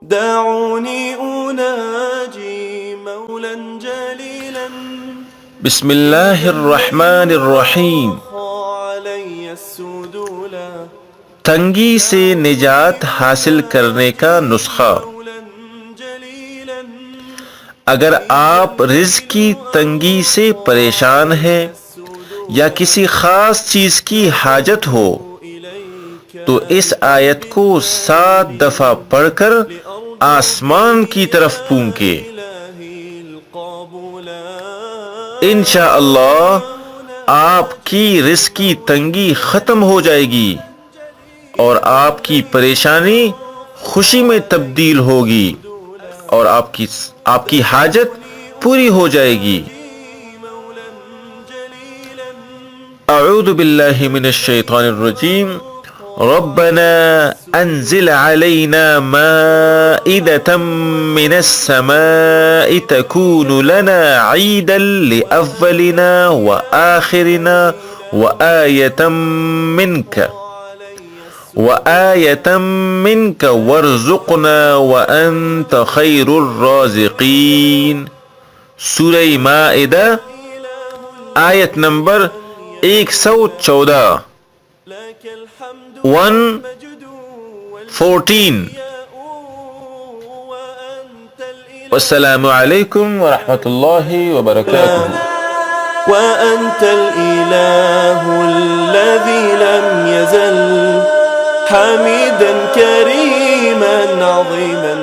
دعوني أناجي مولا جليلا بسم اللہ الرحمن الرحیم. علي السدولا تنگی سے نجات حاصل کرنے کا نسخہ. مولا جليلا اگر آپ رزق کی تنگی سے پریشان ہیں یا کسی خاص چیز کی حاجت ہو تو اس آیت کو 7 دفعہ پڑھ کر آسمان کی طرف پھونکے. انشاءاللہ آپ کی رزق کی تنگی ختم ہو جائے گی اور آپ کی پریشانی خوشی میں تبدیل ہوگی اور آپ کی حاجت پوری ہو جائے گی. اعوذ باللہ من الشیطان الرجیم. ربنا انزل علينا مائدة من السماء تكون لنا عيدا لأولنا وآخرنا وآية منك وارزقنا وأنت خير الرازقين. سورہ مائدہ آیت نمبر 114 114. والسلام علیکم ورحمۃ اللہ وبرکاتہ. وأنت الإله الذي لم يزل حميدا كريما عظيما